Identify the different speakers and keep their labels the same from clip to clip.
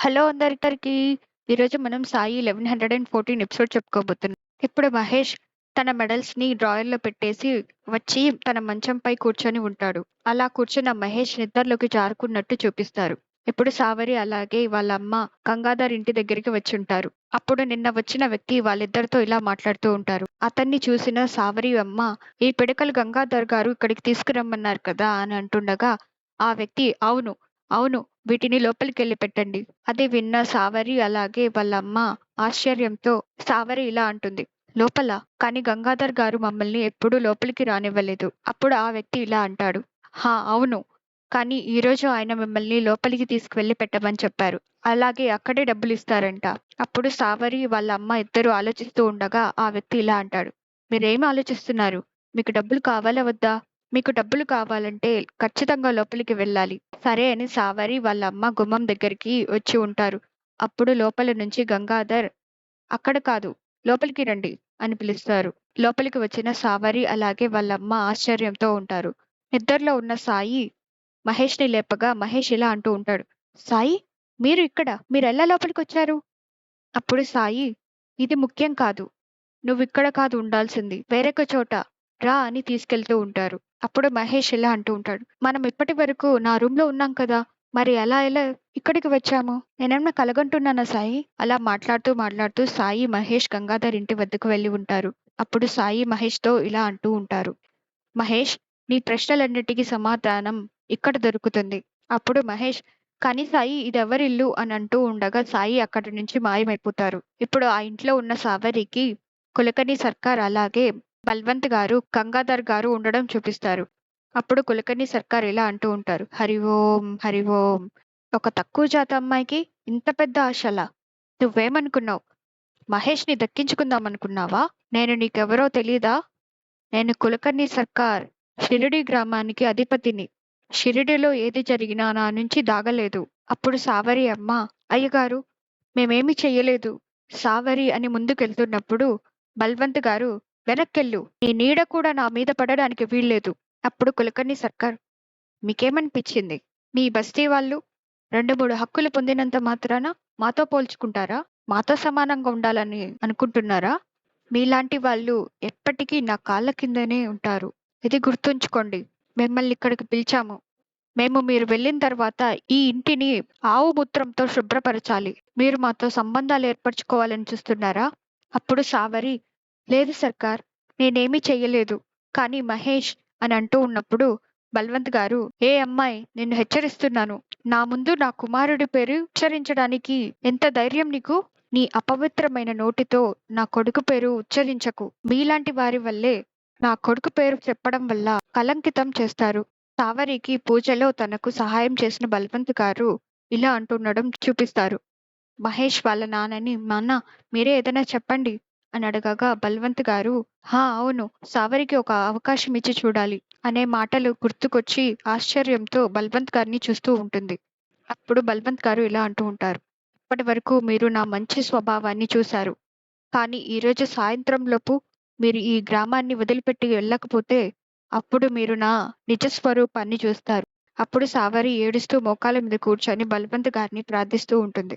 Speaker 1: Hello అందరికీ. ఈరోజు మనం 'సాయి 1114' ఎపిసోడ్ చెప్పుకోబోతున్నాం. ఇప్పుడు మహేష్ తన మెడల్స్‌ని డ్రాయర్‌లో పెట్టేసి వచ్చి తన మంచంపై కూర్చొని ఉంటాడు. అలా కూర్చున్న మహేష్ నిద్రలోకి జారుకున్నట్టు చూపిస్తారు. ఇప్పుడు సావరి అలాగే వాళ్ళ అమ్మ గంగాధర్ ఇంటి దగ్గరికి వచ్చుంటారు. అప్పుడు నిన్న వచ్చిన వ్యక్తి వాళ్ళిద్దరితో ఇలా మాట్లాడుతూ ఉంటారు. అతన్ని చూసిన సావరి అమ్మ, "ఈ పిడకలు గంగాధర్ గారు ఇక్కడికి తీసుకురమ్మన్నారు కదా" అని అంటుండగా, ఆ వ్యక్తి, "అవును, అవును, వీటిని లోపలికెళ్ళి పెట్టండి." అది విన్న సావరి అలాగే వాళ్ళమ్మ ఆశ్చర్యంతో సావరి ఇలా అంటుంది, "లోపల? కానీ గంగాధర్ గారు మమ్మల్ని ఎప్పుడూ లోపలికి రానివ్వలేదు." అప్పుడు ఆ వ్యక్తి ఇలా అంటాడు, "హా! అవును. కానీ ఈరోజు ఆయన మిమ్మల్ని లోపలికి తీసుకువెళ్ళి పెట్టమని చెప్పారు. అలాగే అక్కడే డబ్బులిస్తారంట." అప్పుడు సావరి వాళ్ళ అమ్మ ఇద్దరూ ఆలోచిస్తూ ఉండగా ఆ వ్యక్తి ఇలా అంటాడు, "మీరేం ఆలోచిస్తున్నారు? మీకు డబ్బులు కావాలా వద్దా? మీకు డబ్బులు కావాలంటే ఖచ్చితంగా లోపలికి వెళ్ళాలి." సరే అని సావరి వాళ్ళ అమ్మ గుమ్మం దగ్గరికి వచ్చి ఉంటారు. అప్పుడు లోపల నుంచి గంగాధర్, "అక్కడ కాదు, లోపలికి రండి" అని పిలుస్తారు. లోపలికి వచ్చిన సావరి అలాగే వాళ్ళమ్మ ఆశ్చర్యంతో ఉంటారు. నిద్రలో ఉన్న సాయి మహేష్‌ని లేపగా మహేష్ ఇలా అంటూ ఉంటాడు, "సాయి, మీరు ఇక్కడ? మీరెలా లోపలికొచ్చారు?" అప్పుడు సాయి, "ఇది ముఖ్యం కాదు. నువ్విక్కడ కాదు ఉండాల్సింది. వేరొక చోట రా" అని తీసుకెళ్తూ ఉంటారు. అప్పుడు మహేష్ ఇలా అంటూ ఉంటాడు, "మనం ఇప్పటివరకు నా రూమ్‌లో ఉన్నాం కదా! మరి ఎలా ఇక్కడికి వచ్చాము? నేనేమన్నా కలగంటున్నానా సాయి?" అలా మాట్లాడుతూ సాయి, మహేష్ గంగాధర్ ఇంటి వద్దకు వెళ్లి ఉంటారు. అప్పుడు సాయి మహేష్‌తో ఇలా అంటూ ఉంటారు, "మహేష్, నీ ప్రశ్నలన్నిటికీ సమాధానం ఇక్కడ దొరుకుతుంది." అప్పుడు మహేష్, "కానీ సాయి, ఇదెవరిల్లు?" అని అంటూ ఉండగా సాయి అక్కడి నుంచి మాయమైపోతారు. ఇప్పుడు ఆ ఇంట్లో ఉన్న సావరికి కులకర్ణి సర్కార్ అలాగే బల్వంత్ గారు, గంగాధర్ గారు ఉండడం చూపిస్తారు. అప్పుడు కులకర్ణి సర్కార్ ఇలా అంటూ ఉంటారు, "హరి ఓం! హరి ఓం! ఒక తక్కువ జాతి అమ్మాయికి ఇంత పెద్ద ఆశలా? నువ్వేమనుకున్నావు? మహేష్‌ని దక్కించుకుందామనుకున్నావా? నేను నీకెవరో తెలీదా? నేను కులకర్ణి సర్కార్, షిరిడీ గ్రామానికి అధిపతిని. షిరిడీలో ఏది జరిగినా నా నుంచి దాగలేదు." అప్పుడు సావరి అమ్మ, "అయ్యగారు, మేమేమి చెయ్యలేదు." సావరి అని ముందుకెళ్తున్నప్పుడు బల్వంత్ గారు, "వెనక్కెళ్ళు. నీ నీడ కూడా నా మీద పడడానికి వీల్లేదు." అప్పుడు కులకర్ణి సర్కార్, "మీకేమనిపిచ్చింది? మీ బస్తీ వాళ్ళు 2, 3 హక్కులు పొందినంత మాత్రాన మాతో పోల్చుకుంటారా? మాతో సమానంగా ఉండాలని అనుకుంటున్నారా? మీలాంటి వాళ్ళు ఎప్పటికీ నా కాళ్ళ కిందనే ఉంటారు. ఇది గుర్తుంచుకోండి. మిమ్మల్నిక్కడికి పిలిచాము. మీరు వెళ్ళిన తర్వాత ఈ ఇంటిని ఆవు మూత్రంతో శుభ్రపరచాలి. మీరు మాతో సంబంధాలు ఏర్పరచుకోవాలని చూస్తున్నారా?" అప్పుడు సావరి, "లేదు సర్కార్, నేనేమీ చెయ్యలేదు." కానీ మహేష్ అని అంటూ ఉన్నప్పుడు బల్వంత్ గారు, "ఏ అమ్మాయి, నిన్ను హెచ్చరిస్తున్నాను. నా ముందు నా కుమారుడి పేరు ఉచ్చరించడానికి ఎంత ధైర్యం నీకు? నీ అపవిత్రమైన నోటితో నా కొడుకు పేరు ఉచ్చరించకు. మీలాంటి వారి వల్లే నా కొడుకు పేరు చెప్పడం వల్ల కళంకితం చేస్తారు." సావరికి పూజలో తనకు సహాయం చేసిన బల్వంత్ గారు ఇలా అంటుండడం చూపిస్తారు. మహేష్ వాళ్ళ నాన్నని, "నాన్న, మీరే ఏదైనా చెప్పండి" అని అడగగా బల్వంత్ గారు, "హా! అవును, సావరికి ఒక అవకాశం ఇచ్చి చూడాలి" అనే మాటలు గుర్తుకొచ్చి ఆశ్చర్యంతో బల్వంత్ గారిని చూస్తూ ఉంటుంది. అప్పుడు బల్వంత్ గారు ఇలా అంటూ ఉంటారు, "ఇప్పటివరకు మీరు నా మంచి స్వభావాన్ని చూశారు. కానీ ఈరోజు సాయంత్రంలోపు మీరు ఈ గ్రామాన్ని వదిలిపెట్టి వెళ్ళకపోతే అప్పుడు మీరు నా నిజ స్వరూపాన్ని చూస్తారు." అప్పుడు సావరి ఏడుస్తూ మోకాళ్ళ మీద కూర్చొని బల్వంత్ గారిని ప్రార్థిస్తూ ఉంటుంది.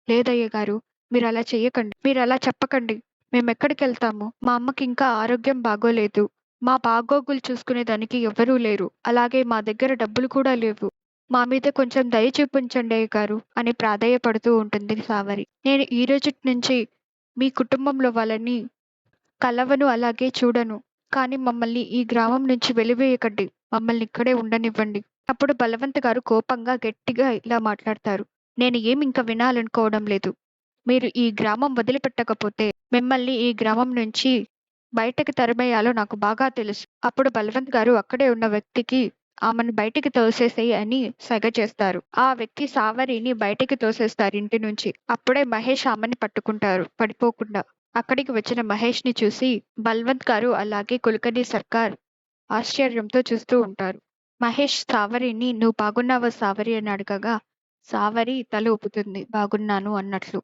Speaker 1: "లేదయ్య గారు, మీరలా చెయ్యకండి. మీరలా చెప్పకండి. మేమెక్కడికెళ్తాము? మా అమ్మకి ఇంకా ఆరోగ్యం బాగోలేదు. మా బాగోగులు చూసుకునేదానికి ఎవ్వరూ లేరు. అలాగే మా దగ్గర డబ్బులు కూడా లేవు. మా మీద కొంచెం దయ చూపించండి అయ్యగారు" అని ప్రాధేయపడుతూ ఉంటుంది సావరి. "నేను ఈ రోజుటి నుంచి మీ కుటుంబంలో వాళ్ళని కలవను, అలాగే చూడను. కానీ మమ్మల్ని ఈ గ్రామం నుంచి వెలివేయకండి. మమ్మల్ని ఇక్కడే ఉండనివ్వండి." అప్పుడు బలవంత్ గారు కోపంగా గట్టిగా ఇలా మాట్లాడతారు, "నేను ఇంక వినాలనుకోవడం లేదు. మీరు ఈ గ్రామం వదిలిపెట్టకపోతే మిమ్మల్ని ఈ గ్రామం నుంచి బయటకి తరిమేయాలో నాకు బాగా తెలుసు." అప్పుడు బలవంత్ గారు అక్కడే ఉన్న వ్యక్తికి, "ఆమెను బయటికి తోసేసేయ్" అని సెగ చేస్తారు. ఆ వ్యక్తి సావరిని బయటికి తోసేస్తారు ఇంటి నుంచి. అప్పుడే మహేష్ ఆమెని పట్టుకుంటారు పడిపోకుండా. అక్కడికి వచ్చిన మహేష్‌ని చూసి బల్వంత్ గారు అలాగే కులకర్ణి సర్కార్ ఆశ్చర్యంతో చూస్తూ ఉంటారు. మహేష్ సావరిని, "నువ్వు బాగున్నావా సావరి" అని అడగగా సావరి తల ఊపుతుంది, "బాగున్నాను" అన్నట్లు.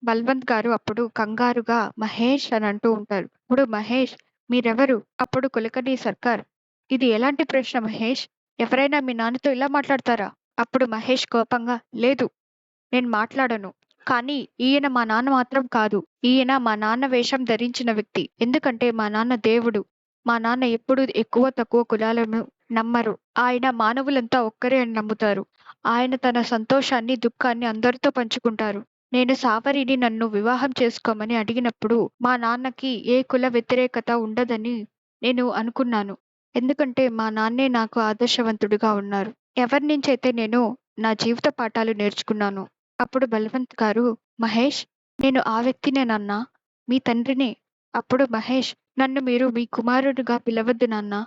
Speaker 1: బల్వంత్ గారు అప్పుడు కంగారుగా "మహేష్" అని అంటూ ఉంటారు. అప్పుడు మహేష్, "మీరెవరు?" అప్పుడు కులకర్ణి సర్కార్, "ఇది ఎలాంటి ప్రశ్న మహేష్? ఎవరైనా మీ నాన్నతో ఇలా మాట్లాడతారా?" అప్పుడు మహేష్ కోపంగా, "లేదు, నేను మాట్లాడను. కానీ ఈయన మా నాన్న మాత్రం కాదు. ఈయన మా నాన్న వేషం ధరించిన వ్యక్తి. ఎందుకంటే మా నాన్న దేవుడు. మా నాన్న ఎప్పుడూ ఎక్కువ తక్కువ కులాలను నమ్మరు. ఆయన మానవులంతా ఒక్కరే అని నమ్ముతారు. ఆయన తన సంతోషాన్ని, దుఃఖాన్ని అందరితో పంచుకుంటారు. నేను సావరిని నన్ను వివాహం చేసుకోమని అడిగినప్పుడు మా నాన్నకి ఏ కుల వ్యతిరేకత ఉండదని నేను అనుకున్నాను. ఎందుకంటే మా నాన్నే నాకు ఆదర్శవంతుడిగా ఉన్నారు. ఎవరి నుంచైతే నేను నా జీవిత పాఠాలు నేర్చుకున్నానో. అప్పుడు బలవంత్ గారు, మహేష్, నేను ఆ వ్యక్తినే నాన్నా, మీ తండ్రినే. అప్పుడు మహేష్, నన్ను మీరు మీ కుమారుడిగా పిలవద్దు నాన్నా.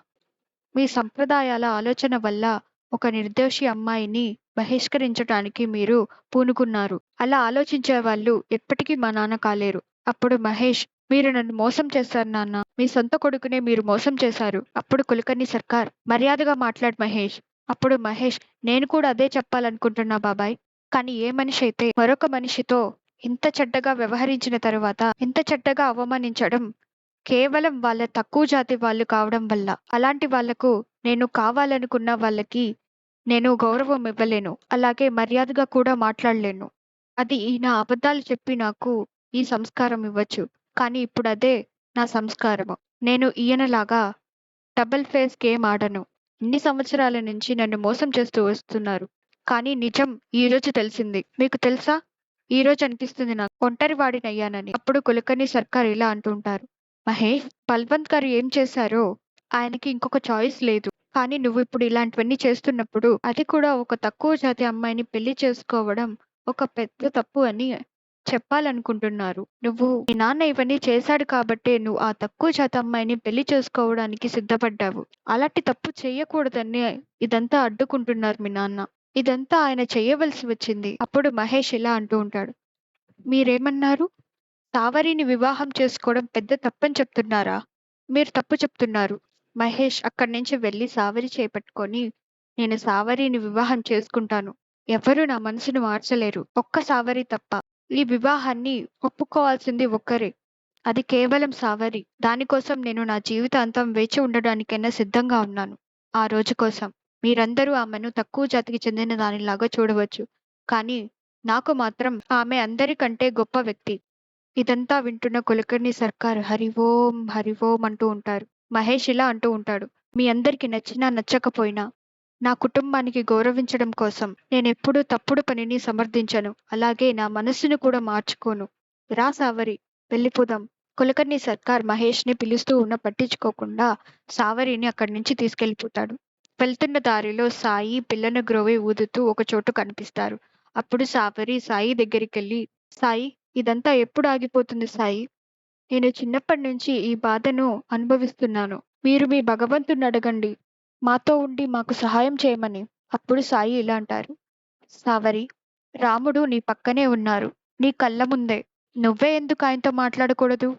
Speaker 1: మీ సంప్రదాయాల ఆలోచన వల్ల ఒక నిర్దోషి అమ్మాయిని బహిష్కరించటానికి మీరు పూనుకున్నారు. అలా ఆలోచించే వాళ్ళు ఎప్పటికీ మా నాన్న కాలేరు. అప్పుడు మహేష్, మీరు నన్ను మోసం చేశారు నాన్న. మీ సొంత కొడుకునే మీరు మోసం చేశారు. అప్పుడు కులకర్ణి సర్కార్, మర్యాదగా మాట్లాడు మహేష్. అప్పుడు మహేష్, నేను కూడా అదే చెప్పాలనుకుంటున్నా బాబాయ్. కానీ ఏ మనిషి అయితే మరొక మనిషితో ఇంత చెడ్డగా వ్యవహరించిన తరువాత ఇంత చెడ్డగా అవమానించడం కేవలం వాళ్ళ తక్కువ జాతి వాళ్ళు కావడం వల్ల. అలాంటి వాళ్లకు నేను కావాలనుకున్న వాళ్ళకి నేను గౌరవం ఇవ్వలేను. అలాగే మర్యాదగా కూడా మాట్లాడలేను. అది ఈయన అబద్ధాలు చెప్పి నాకు ఈ సంస్కారం ఇవ్వచ్చు. కానీ ఇప్పుడదే నా సంస్కారము. నేను ఈయనలాగా డబుల్ ఫేస్ గేమ్ ఆడను. ఇన్ని సంవత్సరాల నుంచి నన్ను మోసం చేస్తూ వస్తున్నారు. కానీ నిజం ఈరోజు తెలిసింది. మీకు తెలుసా? ఈరోజు అనిపిస్తుంది నాకు ఒంటరివాడినయ్యానని. అప్పుడు కులకర్ణి సర్కార్ ఇలా అంటుంటారు. మహేష్, బల్వంత్ గారు ఏం చేశారో ఆయనకి ఇంకొక చాయిస్ లేదు. కానీ నువ్విప్పుడు ఇలాంటివన్నీ చేస్తున్నప్పుడు అది కూడా ఒక తక్కువ జాతి అమ్మాయిని పెళ్లి చేసుకోవడం ఒక పెద్ద తప్పు అని చెప్పాలనుకుంటున్నారు. నువ్వు మీ నాన్న ఇవన్నీ చేశాడు కాబట్టే నువ్వు ఆ తక్కువ జాతి అమ్మాయిని పెళ్లి చేసుకోవడానికి సిద్ధపడ్డావు. అలాంటి తప్పు చెయ్యకూడదని ఇదంతా అడ్డుకుంటున్నారు మీ నాన్న. ఇదంతా ఆయన చెయ్యవలసి వచ్చింది. అప్పుడు మహేష్ ఇలా అంటూ ఉంటాడు. మీరేమన్నారు? సావరిని వివాహం చేసుకోవడం పెద్ద తప్పని చెప్తున్నారా? మీరు తప్పు చెప్తున్నారు. మహేష్ అక్కడి నుంచి వెళ్లి సావరి చేపట్టుకొని, నేను సావరిని వివాహం చేసుకుంటాను. ఎవరూ నా మనసును మార్చలేరు. ఒక్క సావరి తప్ప. ఈ వివాహాన్ని ఒప్పుకోవాల్సింది ఒక్కరే. అది కేవలం సావరి. దానికోసం నేను నా జీవితాంతం వేచి ఉండడానికైనా సిద్ధంగా ఉన్నాను. ఆ రోజు కోసం. మీరందరూ ఆమెను తక్కువ జాతికి చెందిన దానిలాగా చూడవచ్చు. కానీ నాకు మాత్రం ఆమె అందరికంటే గొప్ప వ్యక్తి. ఇదంతా వింటున్న కులకర్ణి సర్కార్ హరిఓం హరిఓం అంటూ ఉంటారు. మహేష్ ఇలా అంటూ ఉంటాడు. మీ అందరికి నచ్చినా నచ్చకపోయినా నా కుటుంబానికి గౌరవించడం కోసం నేనెప్పుడూ తప్పుడు పనిని సమర్థించను. అలాగే నా మనస్సును కూడా మార్చుకోను. రా సావరి, వెళ్ళిపోదాం. కులకర్ణి సర్కార్ మహేష్ని పిలుస్తూ ఉన్న పట్టించుకోకుండా సావరిని అక్కడి నుంచి తీసుకెళ్లిపోతాడు. వెళ్తున్న దారిలో సాయి పిల్లను గ్రోవి ఊదుతూ ఒక చోటు కనిపిస్తారు. అప్పుడు సావరి సాయి దగ్గరికెళ్ళి, సాయి, ఇదంతా ఎప్పుడు ఆగిపోతుంది సాయి? నేను చిన్నప్పటి నుంచి ఈ బాధను అనుభవిస్తున్నాను. మీరు మీ భగవంతుణ్ణి అడగండి. మాతో ఉండి మాకు సహాయం చేయమని. అప్పుడు సాయి ఇలా అంటారు. సావరి, రాముడు నీ పక్కనే ఉన్నారు. నీ కళ్ళ ముందే. నువ్వే ఎందుకు ఆయనతో మాట్లాడకూడదు?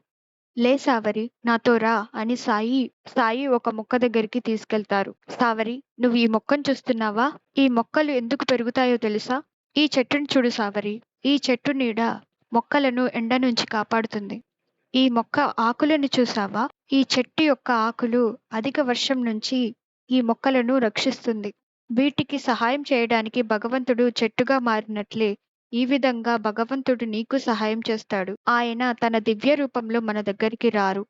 Speaker 1: లే సావరి, నాతో రా అని సాయి ఒక మొక్క దగ్గరికి తీసుకెళ్తారు. సావరి, నువ్వు ఈ మొక్కను చూస్తున్నావా? ఈ మొక్కలు ఎందుకు పెరుగుతాయో తెలుసా? ఈ చెట్టును చూడు సావరి. ఈ చెట్టు నీడ మొక్కలను ఎండ నుంచి కాపాడుతుంది. ఈ మొక్క ఆకులను చూసావా? ఈ చెట్టు యొక్క ఆకులు అధిక వర్షం నుంచి ఈ మొక్కలను రక్షిస్తుంది. వీటికి సహాయం చేయడానికి భగవంతుడు చెట్టుగా మారినట్లే ఈ విధంగా భగవంతుడు నీకు సహాయం చేస్తాడు. ఆయన తన దివ్య రూపంలో మన దగ్గరికి రారు.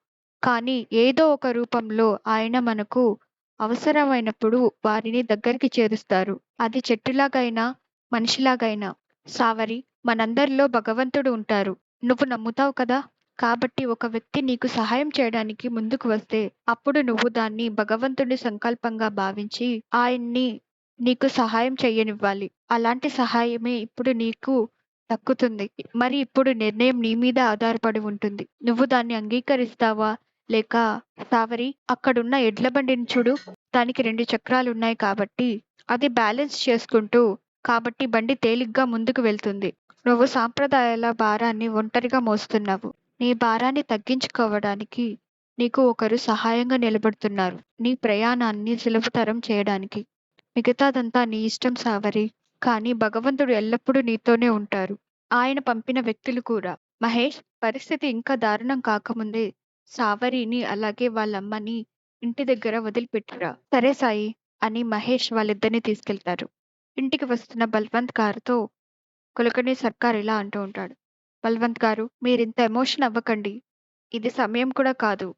Speaker 1: కానీ ఏదో ఒక రూపంలో ఆయన మనకు అవసరమైనప్పుడు వారిని దగ్గరికి చేరుస్తారు. అది చెట్టులాగైనా, మనిషిలాగైనా. సావరి, మనందరిలో భగవంతుడు ఉంటారు. నువ్వు నమ్ముతావు కదా? కాబట్టి ఒక వ్యక్తి నీకు సహాయం చేయడానికి ముందుకు వస్తే అప్పుడు నువ్వు దాన్ని భగవంతుడి సంకల్పంగా భావించి ఆయన్ని నీకు సహాయం చెయ్యనివ్వాలి. అలాంటి సహాయమే ఇప్పుడు నీకు దక్కుతుంది. మరి ఇప్పుడు నిర్ణయం నీ మీద ఆధారపడి ఉంటుంది. నువ్వు దాన్ని అంగీకరిస్తావా? లేక సావరి, అక్కడున్న ఎడ్ల బండిని చూడు. దానికి 2 చక్రాలున్నాయి కాబట్టి అది బ్యాలెన్స్ చేసుకుంటూ కాబట్టి బండి తేలిగ్గా ముందుకు వెళ్తుంది. నువ్వు సాంప్రదాయాల భారాన్ని ఒంటరిగా మోస్తున్నావు. నీ భారాన్ని తగ్గించుకోవడానికి నీకు ఒకరు సహాయంగా నిలబడుతున్నారు. నీ ప్రయాణాన్ని సులభతరం చేయడానికి. మిగతాదంతా నీ ఇష్టం సావరి. కానీ భగవంతుడు ఎల్లప్పుడూ నీతోనే ఉంటారు. ఆయన పంపిన వ్యక్తులు కూడా. మహేష్, పరిస్థితి ఇంకా దారుణం కాకముందే సావరిని అలాగే వాళ్ళమ్మని ఇంటి దగ్గర వదిలిపెట్టురా. సరే సాయి అని మహేష్ వాళ్ళిద్దరిని తీసుకెళ్తారు. ఇంటికి వస్తున్న బల్వంత్ కారుతో కులకర్ణి సర్కార్ ఇలా అంటూ ఉంటాడు. బల్వంత్ గారు మీరింత ఎమోషన్ అవ్వకండి. ఇది సమయం కూడా కాదు.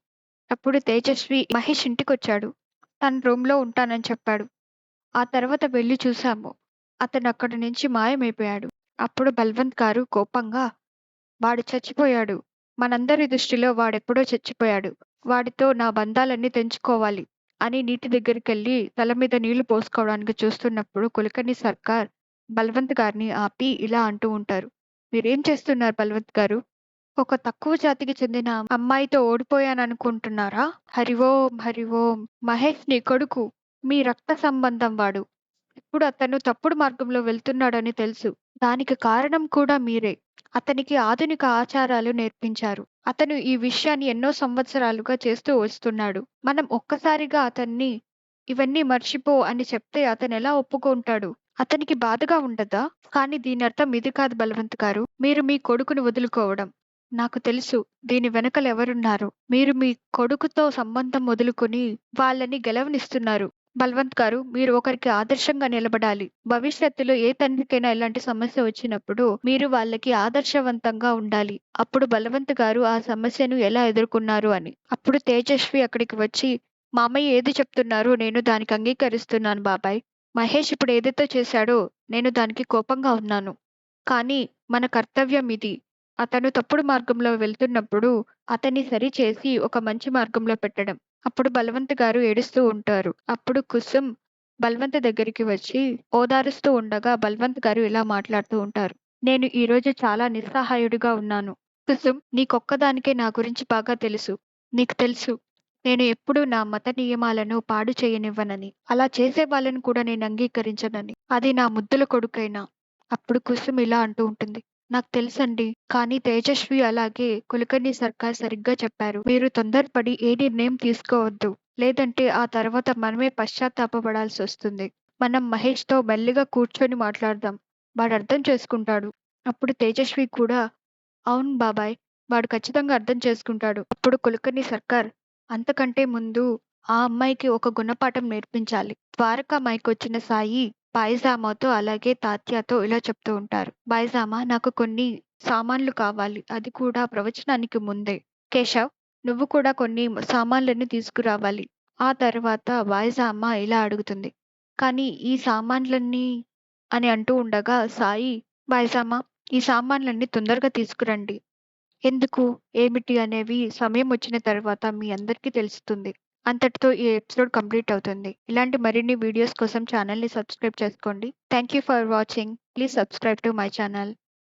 Speaker 1: అప్పుడు తేజస్వి మహేష్ ఇంటికొచ్చాడు. తను రూమ్‌లో ఉంటానని చెప్పాడు. ఆ తర్వాత వెళ్లి చూసాము. అతను అక్కడి నుంచి మాయమైపోయాడు. అప్పుడు బల్వంత్ గారు కోపంగా వాడు చచ్చిపోయాడు. మనందరి దృష్టిలో వాడెప్పుడో చచ్చిపోయాడు. వాడితో నా బంధాలన్నీ తెంచుకోవాలి అని నీటి దగ్గరికెళ్ళి తల మీద నీళ్లు పోసుకోవడానికి చూస్తున్నప్పుడు కులకర్ణి సర్కార్ బల్వంత్ గారిని ఆపి ఇలా అంటూ ఉంటారు. మీరేం చేస్తున్నారు బల్వంత్ గారు? ఒక తక్కువ జాతికి చెందిన అమ్మాయితో ఓడిపోయాననుకుంటున్నారా? హరి ఓం! హరి ఓం! మహేష్ నీ కొడుకు. మీ రక్త సంబంధం వాడు. ఇప్పుడు అతను తప్పుడు మార్గంలో వెళ్తున్నాడని తెలుసు. దానికి కారణం కూడా మీరే. అతనికి ఆధునిక ఆచారాలు నేర్పించారు. అతను ఈ విషయాన్ని ఎన్నో సంవత్సరాలుగా చేస్తూ వస్తున్నాడు. మనం ఒక్కసారిగా అతన్ని ఇవన్నీ మర్చిపో అని చెప్తే అతనెలా ఒప్పుకుంటాడు? అతనికి బాధగా ఉండదా? కానీ దీనర్థం ఇది కాదు బలవంత్ గారు. మీరు మీ కొడుకుని వదులుకోవడం. నాకు తెలుసు దీని వెనకాల ఎవరున్నారో. మీరు మీ కొడుకుతో సంబంధం వదులుకొని వాళ్ళని గెలవనిస్తున్నారు. బల్వంత్ గారు మీరు ఒకరికి ఆదర్శంగా నిలబడాలి. భవిష్యత్తులో ఏ తండ్రికైనా ఇలాంటి సమస్య వచ్చినప్పుడు మీరు వాళ్ళకి ఆదర్శవంతంగా ఉండాలి. అప్పుడు బలవంత్ గారు ఆ సమస్యను ఎలా ఎదుర్కొన్నారు అని. అప్పుడు తేజస్వి అక్కడికి వచ్చి మామయ్య ఏది చెప్తున్నారో నేను దానికి అంగీకరిస్తున్నాను బాబాయ్. మహేష్ ఇప్పుడు ఏదైతే చేశాడో నేను దానికి కోపంగా ఉన్నాను. కానీ మన కర్తవ్యం ఇది. అతను తప్పుడు మార్గంలో వెళ్తున్నప్పుడు అతన్ని సరిచేసి ఒక మంచి మార్గంలో పెట్టడం. అప్పుడు బలవంత్ గారు ఏడుస్తూ ఉంటారు. అప్పుడు కుసుమ్ బల్వంత్ దగ్గరికి వచ్చి ఓదారుస్తూ ఉండగా బల్వంత్ గారు ఇలా మాట్లాడుతూ ఉంటారు. నేను ఈరోజు చాలా నిస్సహాయుడిగా ఉన్నాను. కుసుమ్ నీకొక్కదానికే నా గురించి బాగా తెలుసు. నీకు తెలుసు నేను ఎప్పుడూ నా మత నియమాలను పాడు చేయనివ్వనని. అలా చేసే వాళ్ళని కూడా నేను అంగీకరించనని. అది నా ముద్దుల కొడుకైనా. అప్పుడు కుసుమ్ ఇలా అంటూ ఉంటుంది. నాకు తెలుసండి. కానీ తేజస్వి అలాగే కులకర్ణి సర్కార్ సరిగ్గా చెప్పారు. మీరు తొందరపడి ఏ నిర్ణయం తీసుకోవద్దు. లేదంటే ఆ తర్వాత మనమే పశ్చాత్తాపపడాల్సొస్తుంది. మనం మహేష్‌తో మెల్లిగా కూర్చొని మాట్లాడదాం. వాడర్థం చేసుకుంటాడు. అప్పుడు తేజస్వి కూడా అవును బాబాయ్. వాడు ఖచ్చితంగా అర్థం చేసుకుంటాడు. అప్పుడు కులకర్ణి సర్కార్ అంతకంటే ముందు ఆ అమ్మాయికి ఒక గుణపాఠం నేర్పించాలి. ద్వారకామాయికొచ్చిన సాయి బాయిజామాతో అలాగే తాత్యాతో ఇలా చెప్తూ ఉంటారు. బాయిజామా నాకు కొన్ని సామాన్లు కావాలి. అది కూడా ప్రవచనానికి ముందే. కేశవ్ నువ్వు కూడా కొన్ని సామాన్లని తీసుకురావాలి. ఆ తర్వాత బాయిజామ ఇలా అడుగుతుంది. కానీ ఈ సామాన్లన్నీ అని అంటూ ఉండగా సాయి బాయిజామా ఈ సామాన్లన్నీ తొందరగా తీసుకురండి. ఎందుకు? ఏమిటి? అనేవి సమయం వచ్చిన తర్వాత మీ అందరికీ తెలుస్తుంది. అంతటితో ఈ ఎపిసోడ్ కంప్లీట్ అవుతుంది. ఇలాంటి మరిన్ని వీడియోస్ కోసం ఛానల్‌ని సబ్స్క్రైబ్ చేసుకోండి. Thank you for watching. Please subscribe to my channel.